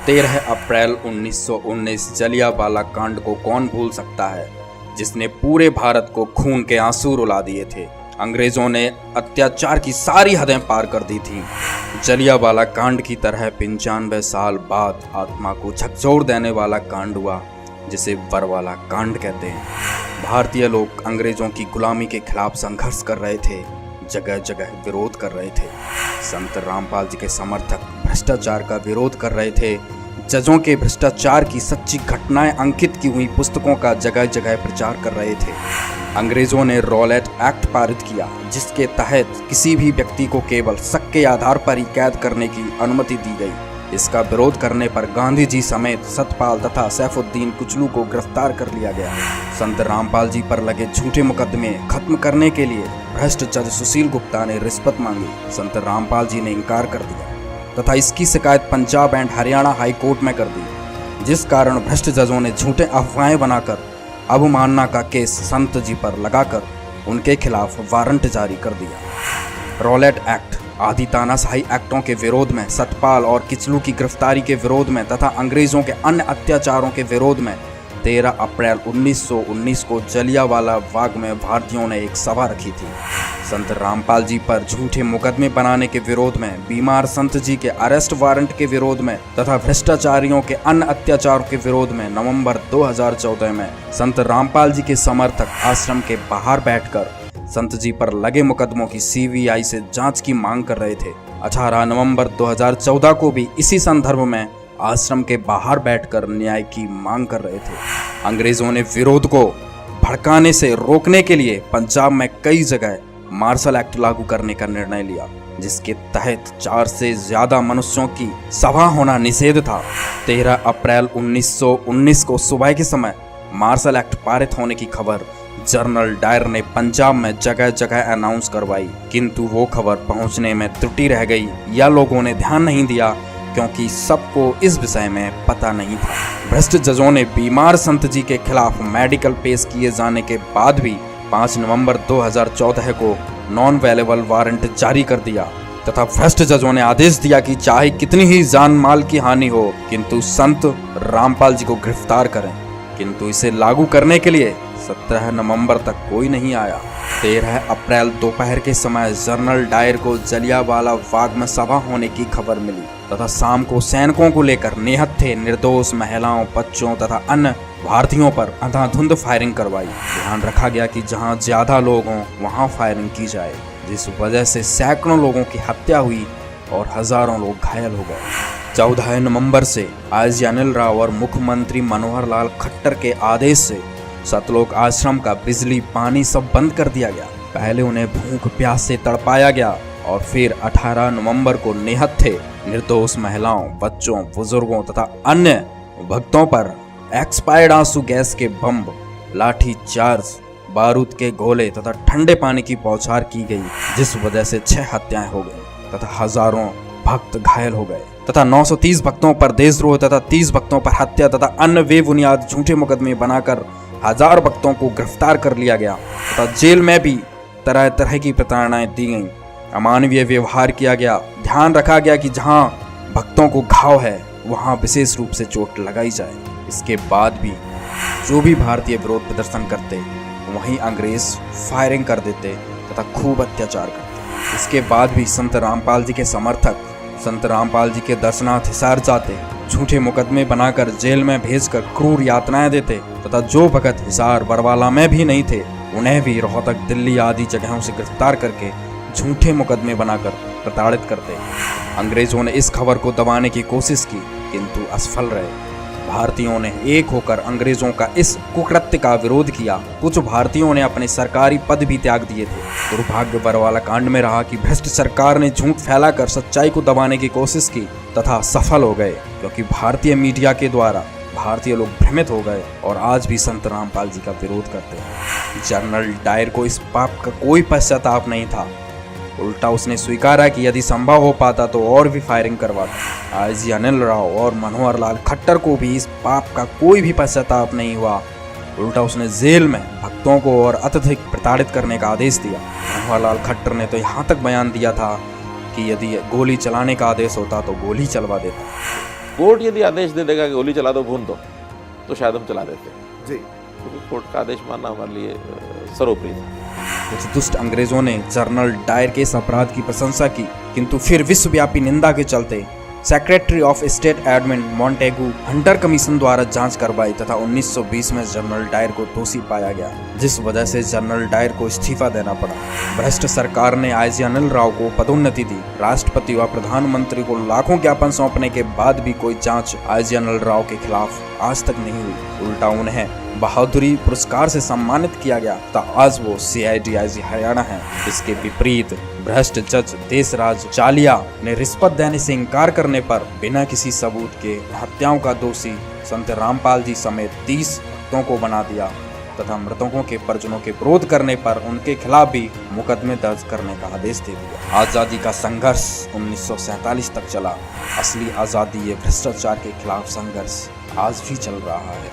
13 अप्रैल 1919 जलियांवाला कांड को कौन भूल सकता है, जिसने पूरे भारत को खून के आंसू रुला दिए थे। अंग्रेजों ने अत्याचार की सारी हदें पार कर दी थीं। जलियांवाला कांड की तरह 95 साल बाद आत्मा को झकझोर देने वाला कांड हुआ, जिसे बरवाला कांड कहते हैं। भारतीय लोग अंग्रेजों की गुलामी के खिलाफ संघर्ष कर रहे थे, जगह जगह विरोध कर रहे थे। संत रामपाल जी के समर्थक भ्रष्टाचार का विरोध कर रहे थे। जजों के भ्रष्टाचार की सच्ची घटनाएं अंकित की हुई पुस्तकों का जगह जगह प्रचार कर रहे थे। अंग्रेजों ने रॉलेट एक्ट पारित किया, जिसके तहत किसी भी व्यक्ति को केवल शक के आधार पर ही कैद करने की अनुमति दी गई। इसका विरोध करने पर गांधी जी समेत सतपाल तथा सैफुद्दीन कुचलू को गिरफ्तार कर लिया गया। संत रामपाल जी पर लगे झूठे मुकदमे खत्म करने के लिए भ्रष्ट जज सुशील गुप्ता ने रिश्वत मांगी। संत रामपाल जी ने इनकार कर दिया तथा इसकी शिकायत Punjab and Haryana high court में कर दी, जिस कारण भ्रष्ट जजों ने झूठे अफवाहें बनाकर अवमानना का केस संत जी पर लगाकर उनके खिलाफ वारंट जारी कर दिया। रॉलेट एक्ट आदि तानाशाही एक्टों के विरोध में, सतपाल और किचलू की गिरफ्तारी के विरोध में तथा अंग्रेजों के अन्य अत्याचारों के विरोध में 13 अप्रैल 1919 को जलियांवाला बाग में भारतीयों ने एक सभा रखी थी। संत रामपाल जी पर झूठे मुकदमे बनाने के विरोध में, बीमार संत जी के अरेस्ट वारंट के विरोध में तथा भ्रष्टाचारियों के अन्य अत्याचारों के विरोध में नवंबर 2014 में संत रामपाल जी के समर्थक आश्रम के बाहर बैठकर संत जी पर लगे मुकदमों की सीबीआई से जांच की मांग कर रहे थे। 18 नवंबर 2014 को भी इसी संदर्भ में आश्रम के बाहर बैठकर न्याय की मांग कर रहे थे। अंग्रेजों ने विरोध को भड़काने से रोकने के लिए पंजाब में कई जगह मार्शल एक्ट लागू करने का निर्णय लिया, जिसके तहत 4 से ज्यादा मनुष्यों की सभा होना निषेध था। 13 अप्रैल 1919 को सुबह के समय मार्शल एक्ट पारित होने की खबर जनरल डायर ने पंजाब में जगह जगह अनाउंस करवाई, किंतु वो खबर पहुंचने में त्रुटि रह गई या लोगों ने ध्यान नहीं दिया, क्योंकि सबको इस विषय में पता नहीं था। भ्रष्ट जजों ने बीमार संत जी के खिलाफ मेडिकल पेश किए जाने के बाद भी 5 नवंबर 2014 को नॉन अवेलेबल वारंट जारी कर दिया तथा भ्रष्ट जजों ने आदेश दिया कि चाहे कितनी ही जान माल की हानि हो, किंतु संत रामपाल जी को गिरफ्तार करें। किंतु इसे लागू करने के लिए 17 नवंबर तक कोई नहीं आया। 13 अप्रैल दोपहर के समय जनरल डायर को जलियांवाला बाग में सभा होने की खबर मिली तथा शाम को सैनिकों को लेकर निहत्थे निर्दोष महिलाओं, बच्चों तथा अन्य भारतीयों पर अंधाधुंध फायरिंग करवाई। ध्यान रखा गया कि जहां ज्यादा लोग हों वहां फायरिंग की जाए, जिस वजह से सैकड़ों लोगों की हत्या हुई और हजारों लोग घायल हो गए। 14 नवंबर से आईजी अनिल राव और मुख्यमंत्री मनोहर लाल खट्टर के आदेश से सतलोक आश्रम का बिजली पानी सब बंद कर दिया गया। पहले उन्हें भूख प्यास से तड़पाया गया और फिर 18 नवंबर को निहत्थे निर्दोष महिलाओं, बच्चों, बुजुर्गों तथा अन्य भक्तों पर एक्सपायर्ड आंसू गैस के बम, लाठी चार्ज, बारूद के गोले तथा ठंडे पानी की बौछार की गई, जिस वजह से 6 हत्याएं हो गई तथा हजारों भक्त घायल हो गए तथा 930 भक्तों पर देशद्रोह तथा 30 भक्तों पर हत्या तथा अन्य बेबुनियाद झूठे मुकदमे बनाकर 1000 भक्तों को गिरफ्तार कर लिया गया तथा जेल में भी तरह तरह की प्रताड़नाएं दी गईं, अमानवीय व्यवहार किया गया। ध्यान रखा गया कि जहां भक्तों को घाव है वहां विशेष रूप से चोट लगाई जाए। इसके बाद भी जो भी भारतीय विरोध प्रदर्शन करते वहीं अंग्रेज फायरिंग कर देते तथा खूब अत्याचार करते। इसके बाद भी संत रामपाल जी के समर्थक संत रामपाल जी के दर्शनार्थ हिसार जाते, झूठे मुकदमे बनाकर जेल में भेजकर क्रूर यातनाएं देते तथा जो भगत हिसार बरवाला में भी नहीं थे उन्हें भी रोहतक, दिल्ली आदि जगहों से गिरफ्तार करके झूठे मुकदमे बनाकर प्रताड़ित करते। अंग्रेजों ने इस खबर को दबाने की कोशिश की, किंतु असफल रहे। भारतीयों ने एक होकर अंग्रेजों का इस कुकृत्य का विरोध किया। कुछ भारतीयों ने अपने सरकारी पद भी त्याग दिए थे। दुर्भाग्य बरवाला कांड में रहा कि भ्रष्ट सरकार ने झूठ फैलाकर सच्चाई को दबाने की कोशिश की तथा सफल हो गए, क्योंकि भारतीय मीडिया के द्वारा भारतीय लोग भ्रमित हो गए और आज भी संत रामपाल जी का विरोध करते हैं। जनरल डायर को इस पाप का कोई पश्चाताप नहीं था, उल्टा उसने स्वीकारा कि यदि संभव हो पाता तो और भी फायरिंग करवाता। आईजी अनिल राव और मनोहर लाल खट्टर को भी इस पाप का कोई भी पश्चाताप नहीं हुआ, उल्टा उसने जेल में भक्तों को और अत्यधिक प्रताड़ित करने का आदेश दिया। मनोहर लाल खट्टर ने तो यहाँ तक बयान दिया था कि यदि गोली चलाने का आदेश होता तो गोली चलवा देता। कोर्ट यदि आदेश दे देगा कि गोली चला दो, भून दो, तो शायद हम चला देते जी। क्योंकि कोर्ट का आदेश मानना हमारे लिए सर्वोपरि था। कुछ दुष्ट अंग्रेजों ने जनरल डायर के इस अपराध की प्रशंसा की, किंतु फिर विश्वव्यापी निंदा के चलते secretary of state admin Montagu Hunter commission द्वारा जांच करवाई तथा 1920 में जनरल डायर को दोषी पाया गया, जिस वजह से जनरल डायर को इस्तीफा देना पड़ा। भ्रष्ट सरकार ने आईजी अनिल राव को पदोन्नति दी। राष्ट्रपति व प्रधानमंत्री को लाखों ज्ञापन सौंपने के बाद भी कोई जांच आईजी अनिल राव के खिलाफ आज तक नहीं हुई। उल्टा उन्हें बहादुरी पुरस्कार से सम्मानित किया गया तथा आज वो CID IG हरियाणा है। इसके विपरीत भ्रष्ट जज देशराज चालिया ने रिश्वत देने से इनकार करने पर बिना किसी सबूत के हत्याओं का दोषी संत रामपाल जी समेत 30 भक्तों को बना दिया तथा मृतकों के परिजनों के विरोध करने पर उनके खिलाफ भी मुकदमे दर्ज करने का आदेश दे दिया। आजादी का संघर्ष 1947 तक चला। असली आजादी ये भ्रष्टाचार के खिलाफ संघर्ष आज भी चल रहा है।